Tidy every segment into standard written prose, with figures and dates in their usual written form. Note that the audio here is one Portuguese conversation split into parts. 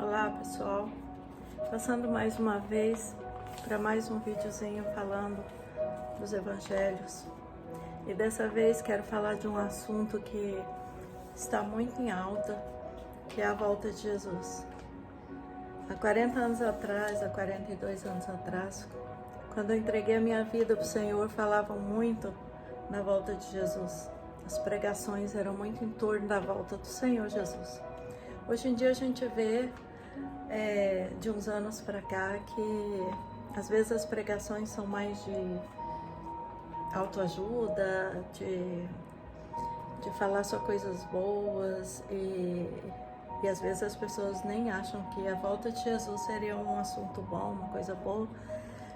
Olá pessoal, passando mais uma vez para mais um videozinho falando dos evangelhos. E dessa vez quero falar de um assunto que está muito em alta, que é a volta de Jesus. Há 40 anos atrás, há 42 anos atrás, quando eu entreguei a minha vida para o Senhor, falavam muito na volta de Jesus. As pregações eram muito em torno da volta do Senhor Jesus. Hoje em dia a gente vê de uns anos para cá que às vezes as pregações são mais de autoajuda, de falar só coisas boas e às vezes as pessoas nem acham que a volta de Jesus seria um assunto bom, uma coisa boa,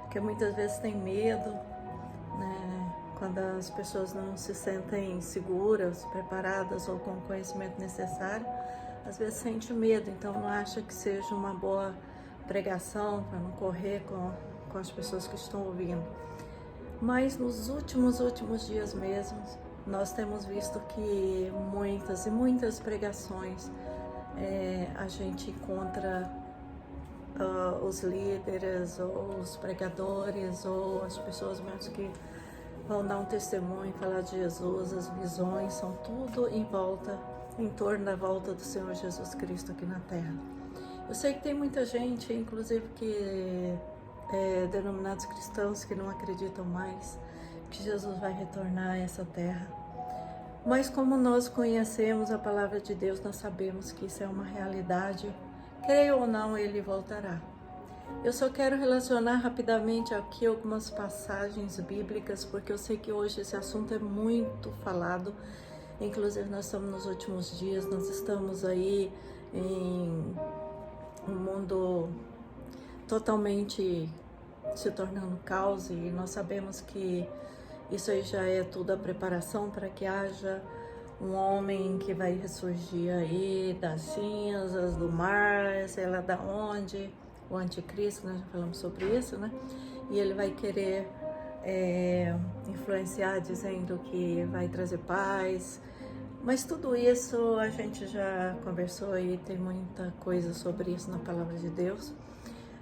porque muitas vezes tem medo, né? Quando as pessoas não se sentem seguras, preparadas ou com o conhecimento necessário, às vezes sente medo, então não acha que seja uma boa pregação para não correr com as pessoas que estão ouvindo. Mas nos últimos dias mesmo, nós temos visto que muitas e muitas pregações a gente encontra os líderes ou os pregadores ou as pessoas mesmo que vão dar um testemunho, falar de Jesus, as visões, são tudo em torno da volta do Senhor Jesus Cristo aqui na Terra. Eu sei que tem muita gente, inclusive que denominados cristãos, que não acreditam mais que Jesus vai retornar a essa terra. Mas como nós conhecemos a palavra de Deus, nós sabemos que isso é uma realidade. Creio ou não, ele voltará. Eu só quero relacionar rapidamente aqui algumas passagens bíblicas, porque eu sei que hoje esse assunto é muito falado. Inclusive nós estamos nos últimos dias, nós estamos aí em um mundo totalmente se tornando caos, e nós sabemos que isso aí já é tudo a preparação para que haja um homem que vai ressurgir aí das cinzas, do mar, sei lá da onde, o anticristo, nós já falamos sobre isso, né? E ele vai querer influenciar dizendo que vai trazer paz, mas tudo isso a gente já conversou e tem muita coisa sobre isso na palavra de Deus.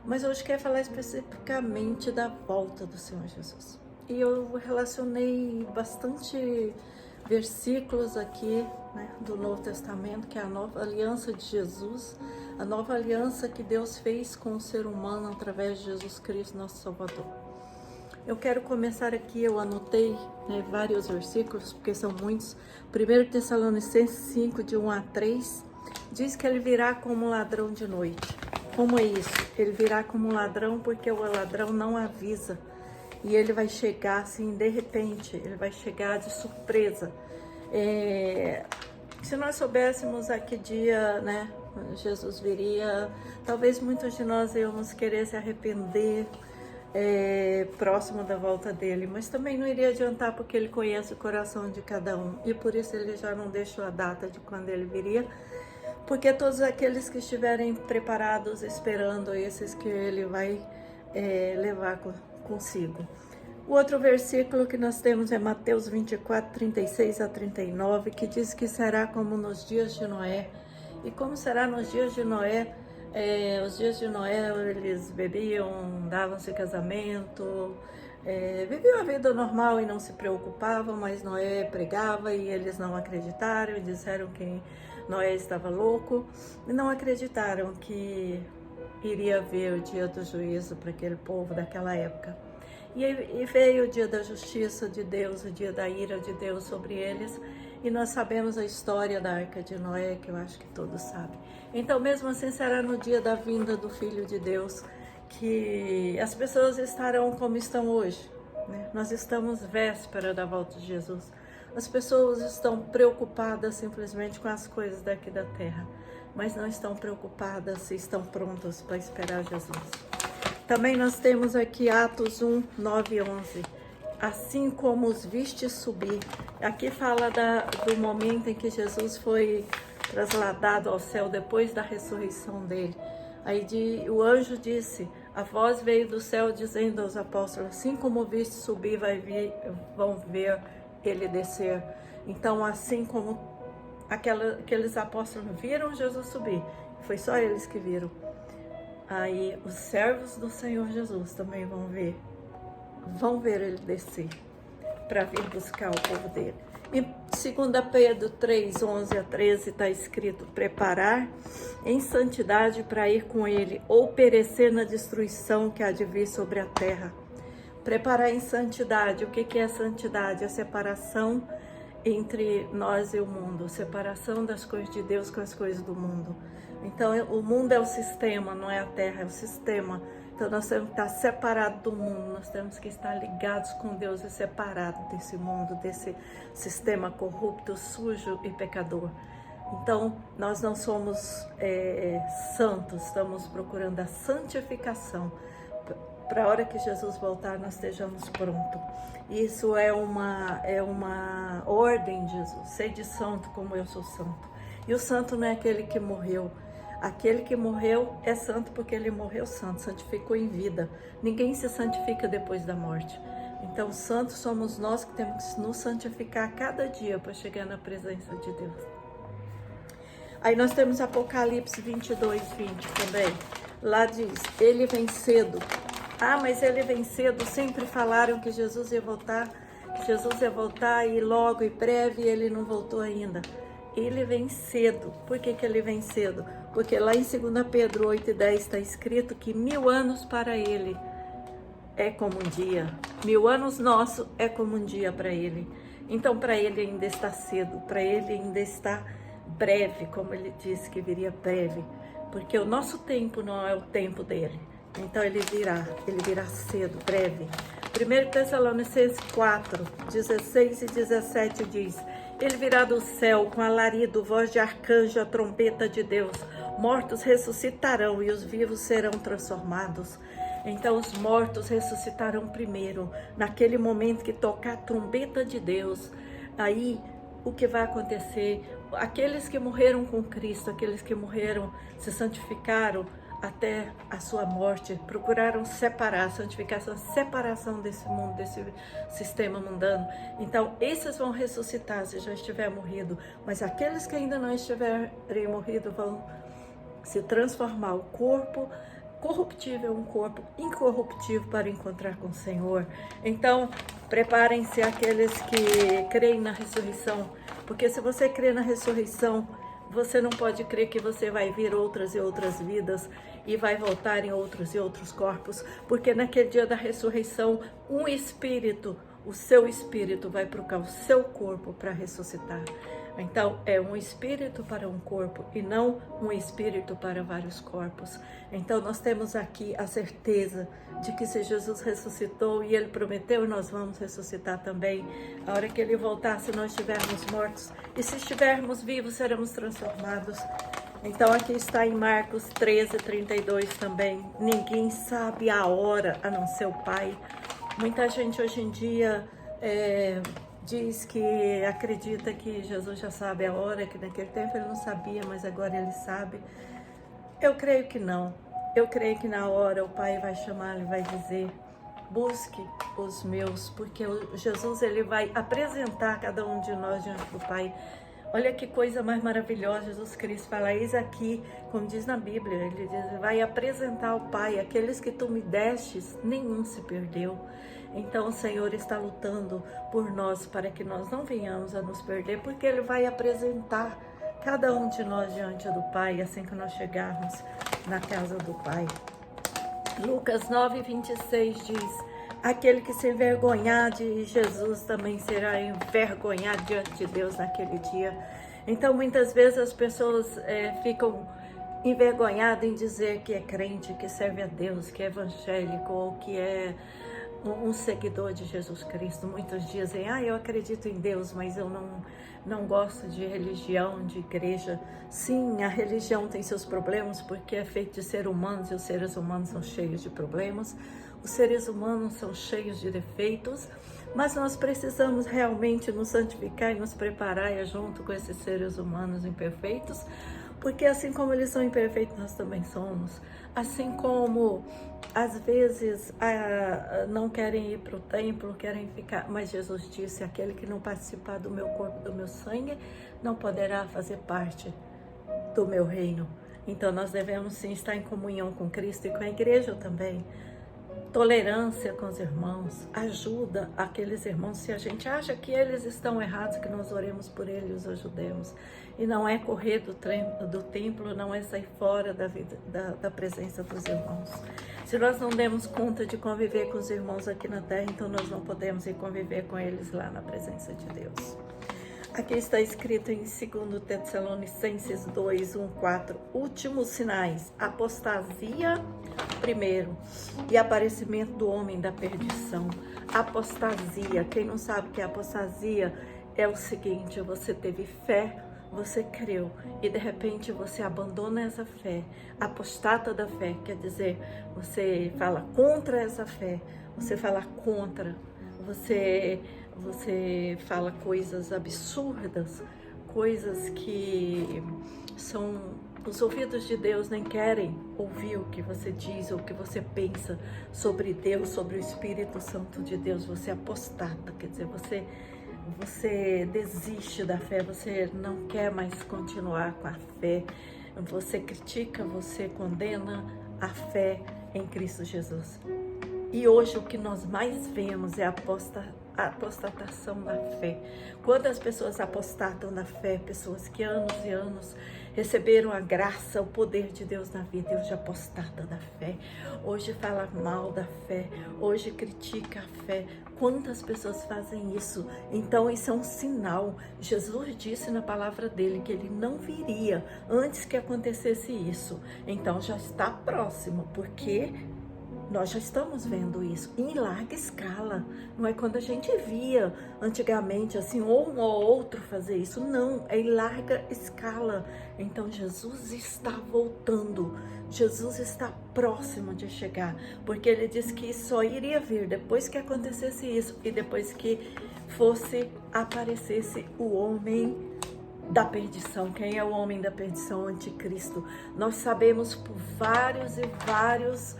Mas hoje quero falar especificamente da volta do Senhor Jesus. E eu relacionei bastante versículos aqui, né, do Novo Testamento, que é a nova aliança de Jesus, a nova aliança que Deus fez com o ser humano através de Jesus Cristo, nosso Salvador. Eu quero começar aqui, eu anotei vários versículos, porque são muitos. 1 Tessalonicenses 5, de 1 a 3, diz que ele virá como um ladrão de noite. Como é isso? Ele virá como um ladrão porque o ladrão não avisa. E ele vai chegar assim, de repente, ele vai chegar de surpresa. Se nós soubéssemos a que dia, né, Jesus viria, talvez muitos de nós íamos querer se arrepender próximo da volta dele, mas também não iria adiantar, porque ele conhece o coração de cada um, e por isso ele já não deixou a data de quando ele viria, porque todos aqueles que estiverem preparados, esperando, esses que ele vai levar consigo. O outro versículo que nós temos é Mateus 24, 36 a 39, que diz que será como nos dias de Noé. E como será nos dias de Noé? Os dias de Noé, eles bebiam, davam-se casamento, viviam a vida normal e não se preocupavam, mas Noé pregava e eles não acreditaram e disseram que Noé estava louco e não acreditaram que iria haver o dia do juízo para aquele povo daquela época. E veio o dia da justiça de Deus, o dia da ira de Deus sobre eles, e nós sabemos a história da Arca de Noé, que eu acho que todos sabem. Então, mesmo assim, será no dia da vinda do Filho de Deus que as pessoas estarão como estão hoje, né? Nós estamos véspera da volta de Jesus. As pessoas estão preocupadas simplesmente com as coisas daqui da terra, mas não estão preocupadas se estão prontas para esperar Jesus. Também nós temos aqui Atos 1, 9 e 11. Assim como os vistes subir. Aqui fala do momento em que Jesus foi trasladado ao céu depois da ressurreição dele. Aí o anjo disse, a voz veio do céu dizendo aos apóstolos, assim como viste subir, vão ver ele descer. Então, assim como aqueles apóstolos viram Jesus subir, foi só eles que viram. Aí os servos do Senhor Jesus também vão ver ele descer para vir buscar o povo dele. Em 2 Pedro 3, 11 a 13 está escrito: preparar em santidade para ir com ele, ou perecer na destruição que há de vir sobre a terra. Preparar em santidade. O que é santidade? A separação entre nós e o mundo, separação das coisas de Deus com as coisas do mundo. Então o mundo é o sistema, não é a terra, é o sistema. Então nós temos que estar separados do mundo, nós temos que estar ligados com Deus e separados desse mundo, desse sistema corrupto, sujo e pecador. Então nós não somos santos, estamos procurando a santificação, para a hora que Jesus voltar nós estejamos prontos. Isso é uma ordem de Jesus: sede santo como eu sou santo. E o santo não é aquele que morreu. Aquele que morreu é santo porque ele morreu santo, santificou em vida. Ninguém se santifica depois da morte. Então, santos somos nós que temos que nos santificar cada dia para chegar na presença de Deus. Aí nós temos Apocalipse 22, 20 também. Lá diz: ele vem cedo. Ah, mas ele vem cedo. Sempre falaram que Jesus ia voltar e logo e breve, ele não voltou ainda. Ele vem cedo. Por que ele vem cedo? Porque lá em 2 Pedro 8 e 10 está escrito que 1000 anos para ele é como um dia. 1000 anos nosso é como um dia para ele. Então para ele ainda está cedo, para ele ainda está breve, como ele disse que viria breve. Porque o nosso tempo não é o tempo dele. Então ele virá cedo, breve. 1 Tessalonicenses 4, 16 e 17 diz: ele virá do céu com alarido, voz de arcanjo, a trombeta de Deus. Mortos ressuscitarão e os vivos serão transformados. Então os mortos ressuscitarão primeiro. Naquele momento que tocar a trombeta de Deus, aí o que vai acontecer? Aqueles que morreram com Cristo, aqueles que morreram, se santificaram até a sua morte, procuraram separar, santificação, separação desse mundo, desse sistema mundano. Então, esses vão ressuscitar se já estiver morrido, mas aqueles que ainda não estiverem morridos vão se transformar. O corpo corruptível é um corpo incorruptível para encontrar com o Senhor. Então, preparem-se aqueles que creem na ressurreição, porque se você crê na ressurreição, você não pode crer que você vai vir outras e outras vidas e vai voltar em outros e outros corpos, porque naquele dia da ressurreição, um espírito, o seu espírito vai procurar o seu corpo para ressuscitar. Então, é um espírito para um corpo e não um espírito para vários corpos. Então, nós temos aqui a certeza de que se Jesus ressuscitou e Ele prometeu, nós vamos ressuscitar também. A hora que Ele voltar, se nós estivermos mortos e se estivermos vivos, seremos transformados. Então, aqui está em Marcos 13, 32 também. Ninguém sabe a hora, a não ser o Pai. Muita gente hoje em dia diz que acredita que Jesus já sabe a hora, que naquele tempo ele não sabia, mas agora ele sabe. Eu creio que não. Eu creio que na hora o Pai vai chamar, ele vai dizer: busque os meus, porque Jesus ele vai apresentar cada um de nós diante do Pai. Olha que coisa mais maravilhosa, Jesus Cristo fala: eis aqui, como diz na Bíblia, ele diz: vai apresentar ao Pai, aqueles que tu me destes, nenhum se perdeu. Então o Senhor está lutando por nós, para que nós não venhamos a nos perder, porque Ele vai apresentar cada um de nós diante do Pai, assim que nós chegarmos na casa do Pai. Lucas 9, 26 diz: aquele que se envergonhar de Jesus também será envergonhado diante de Deus naquele dia. Então, muitas vezes as pessoas ficam envergonhadas em dizer que é crente, que serve a Deus, que é evangélico ou que é um seguidor de Jesus Cristo. Muitos dizem: eu acredito em Deus, mas eu não gosto de religião, de igreja. Sim, a religião tem seus problemas, porque é feito de seres humanos e os seres humanos são cheios de problemas. Os seres humanos são cheios de defeitos, mas nós precisamos realmente nos santificar e nos preparar junto com esses seres humanos imperfeitos, Porque assim como eles são imperfeitos, nós também somos. Assim como às vezes não querem ir para o templo, querem ficar, mas Jesus disse: aquele que não participar do meu corpo, do meu sangue, não poderá fazer parte do meu reino. Então nós devemos sim estar em comunhão com Cristo e com a igreja também. Tolerância com os irmãos, ajuda aqueles irmãos. Se a gente acha que eles estão errados, que nós oremos por eles e os ajudemos. E não é correr do templo, não é sair fora da presença dos irmãos. Se nós não demos conta de conviver com os irmãos aqui na terra, então nós não podemos ir conviver com eles lá na presença de Deus. Aqui está escrito em 2 Tessalonicenses 2, 1, 4, últimos sinais, apostasia primeiro e aparecimento do homem da perdição. Apostasia, quem não sabe o que é apostasia, é o seguinte: você teve fé, você creu e de repente você abandona essa fé, apostata da fé, quer dizer, você fala contra essa fé, você fala contra, você fala coisas absurdas, coisas que são, os ouvidos de Deus nem querem ouvir o que você diz ou o que você pensa sobre Deus, sobre o Espírito Santo de Deus. Você apostata, quer dizer, você desiste da fé, você não quer mais continuar com a fé, você critica, você condena a fé em Cristo Jesus. E hoje o que nós mais vemos é a apostatação da fé. Quando as pessoas apostatam da fé, pessoas que anos e anos receberam a graça, o poder de Deus na vida, hoje apostata da fé, hoje fala mal da fé, hoje critica a fé. Quantas pessoas fazem isso? Então isso é um sinal. Jesus disse na palavra dele que ele não viria antes que acontecesse isso. Então já está próximo, porque nós já estamos vendo isso em larga escala. Não é quando a gente via antigamente assim, ou um ou outro fazer isso. Não, é em larga escala. Então Jesus está voltando. Jesus está próximo de chegar. Porque ele disse que só iria vir depois que acontecesse isso. E depois que aparecesse o homem da perdição. Quem é o homem da perdição? O anticristo. Nós sabemos por vários e vários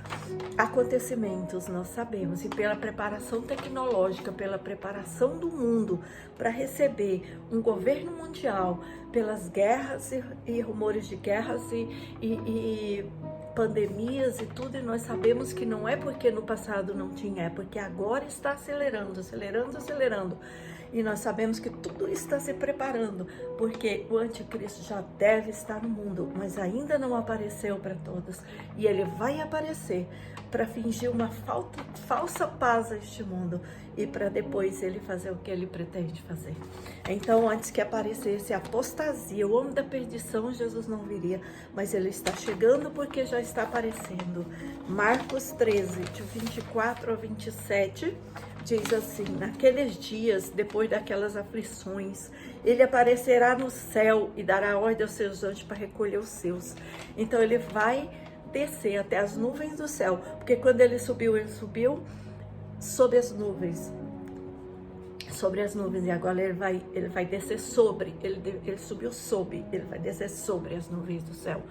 acontecimentos, nós sabemos, e pela preparação tecnológica, pela preparação do mundo para receber um governo mundial, pelas guerras e rumores de guerras e pandemias e tudo, e nós sabemos que não é porque no passado não tinha, é porque agora está acelerando. E nós sabemos que tudo está se preparando, porque o anticristo já deve estar no mundo, mas ainda não apareceu para todos. E ele vai aparecer para fingir uma falsa paz a este mundo e para depois ele fazer o que ele pretende fazer. Então, antes que aparecesse a apostasia, o homem da perdição, Jesus não viria, mas ele está chegando porque já está aparecendo. Marcos 13, de 24 a 27, diz assim: naqueles dias, depois daquelas aflições, ele aparecerá no céu e dará ordem aos seus anjos para recolher os seus. Então ele vai descer até as nuvens do céu, porque quando ele subiu sobre as nuvens, e agora ele vai descer sobre, ele subiu sobre, ele vai descer sobre as nuvens do céu.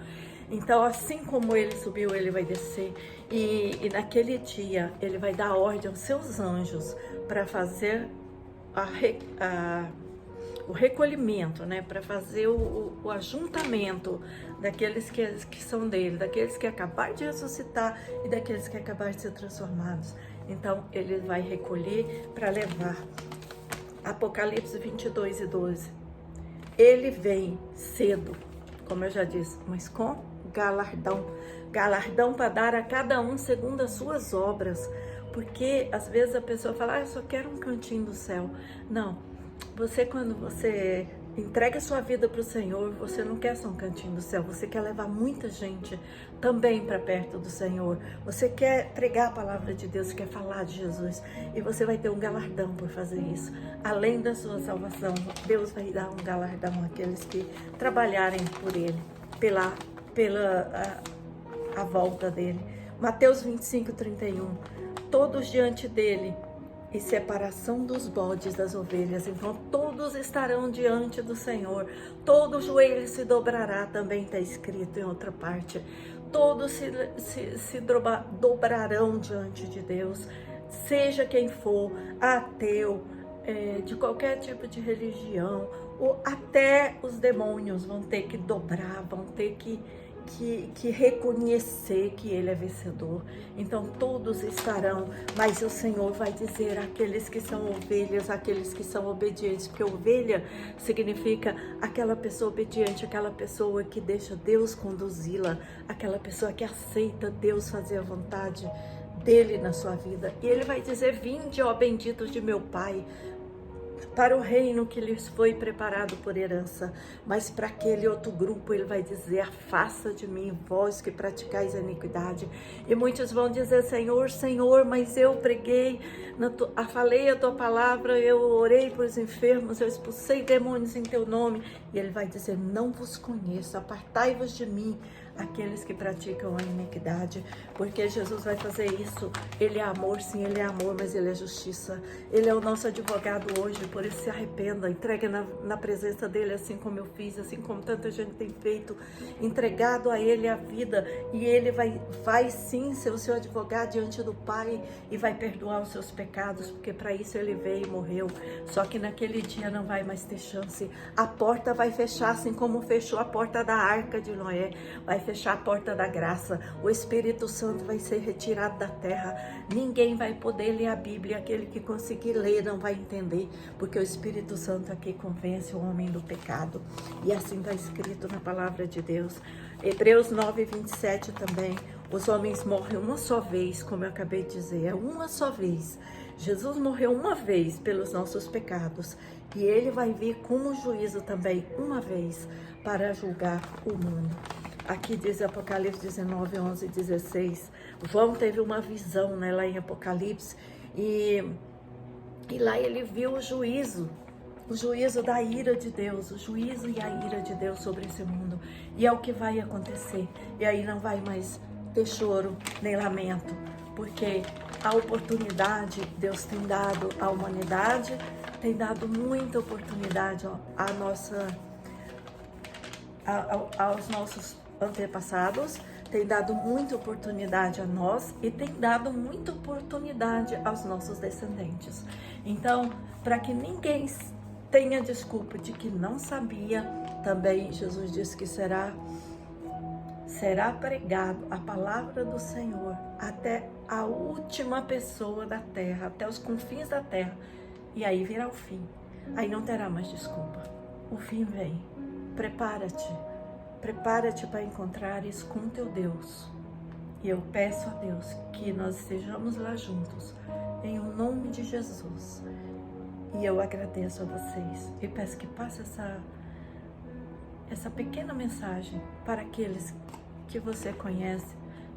Então, assim como ele subiu, ele vai descer, e naquele dia ele vai dar ordem aos seus anjos para fazer o recolhimento, né? Para fazer o ajuntamento daqueles que são dele, daqueles que acabaram de ressuscitar e daqueles que acabaram de ser transformados. Então, ele vai recolher para levar. Apocalipse 22 e 12. Ele vem cedo, como eu já disse, mas com galardão para dar a cada um segundo as suas obras. Porque às vezes a pessoa fala: eu só quero um cantinho do céu. Não, quando você entrega a sua vida para o Senhor, você não quer só um cantinho do céu, você quer levar muita gente também para perto do Senhor. Você quer pregar a palavra de Deus, quer falar de Jesus, e você vai ter um galardão por fazer isso. Além da sua salvação, Deus vai dar um galardão àqueles que trabalharem por Ele, pela a volta dele. Mateus 25, 31. Todos diante dele, e separação dos bodes das ovelhas. Então todos todos estarão diante do Senhor, todo joelho se dobrará, também está escrito em outra parte, todos se dobrarão diante de Deus, seja quem for, ateu, de qualquer tipo de religião, ou até os demônios vão ter que dobrar, vão ter que reconhecer que ele é vencedor. Então todos estarão, mas o Senhor vai dizer àqueles que são ovelhas, àqueles que são obedientes, porque ovelha significa aquela pessoa obediente, aquela pessoa que deixa Deus conduzi-la, aquela pessoa que aceita Deus fazer a vontade dele na sua vida. E ele vai dizer: vinde, ó benditos de meu Pai, para o reino que lhes foi preparado por herança. Mas para aquele outro grupo ele vai dizer: afasta de mim, vós que praticais a iniquidade. E muitos vão dizer: Senhor, Senhor, mas eu preguei, falei a tua palavra, eu orei por os enfermos, eu expulsei demônios em teu nome. E ele vai dizer: não vos conheço, apartai-vos de mim, aqueles que praticam a iniquidade. Porque Jesus vai fazer isso. Ele é amor, sim, ele é amor, mas ele é justiça. Ele é o nosso advogado hoje, por isso se arrependa, entregue na presença dele, assim como eu fiz, assim como tanta gente tem feito, entregado a ele a vida, e ele vai sim ser o seu advogado diante do Pai e vai perdoar os seus pecados, porque para isso ele veio e morreu. Só que naquele dia não vai mais ter chance, a porta vai fechar, assim como fechou a porta da arca de Noé, vai fechar a porta da graça, o Espírito Santo vai ser retirado da terra, ninguém vai poder ler a Bíblia, aquele que conseguir ler não vai entender, porque o Espírito Santo aqui convence o homem do pecado, e assim está escrito na palavra de Deus. Hebreus 9:27 também, os homens morrem uma só vez, como eu acabei de dizer, é uma só vez. Jesus morreu uma vez pelos nossos pecados, e ele vai vir como juízo também uma vez para julgar o mundo. Aqui diz Apocalipse 19, 11 e 16, João teve uma visão, né, lá em Apocalipse, e lá ele viu o juízo da ira de Deus, o juízo e a ira de Deus sobre esse mundo. E é o que vai acontecer. E aí não vai mais ter choro nem lamento, porque a oportunidade Deus tem dado à humanidade, tem dado muita oportunidade aos nossos antepassados, tem dado muita oportunidade a nós e tem dado muita oportunidade aos nossos descendentes. Então, para que ninguém tenha desculpa de que não sabia, também Jesus disse que será pregado a palavra do Senhor até a última pessoa da terra, até os confins da terra, e aí virá o fim. Aí não terá mais desculpa. O fim vem. Prepara-te para encontrares com teu Deus. E eu peço a Deus que nós estejamos lá juntos, em o nome de Jesus. E eu agradeço a vocês e peço que passe essa pequena mensagem para aqueles que você conhece,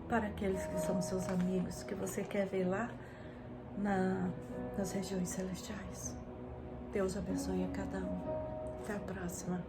para aqueles que são seus amigos, que você quer ver lá nas regiões celestiais. Deus abençoe a cada um. Até a próxima.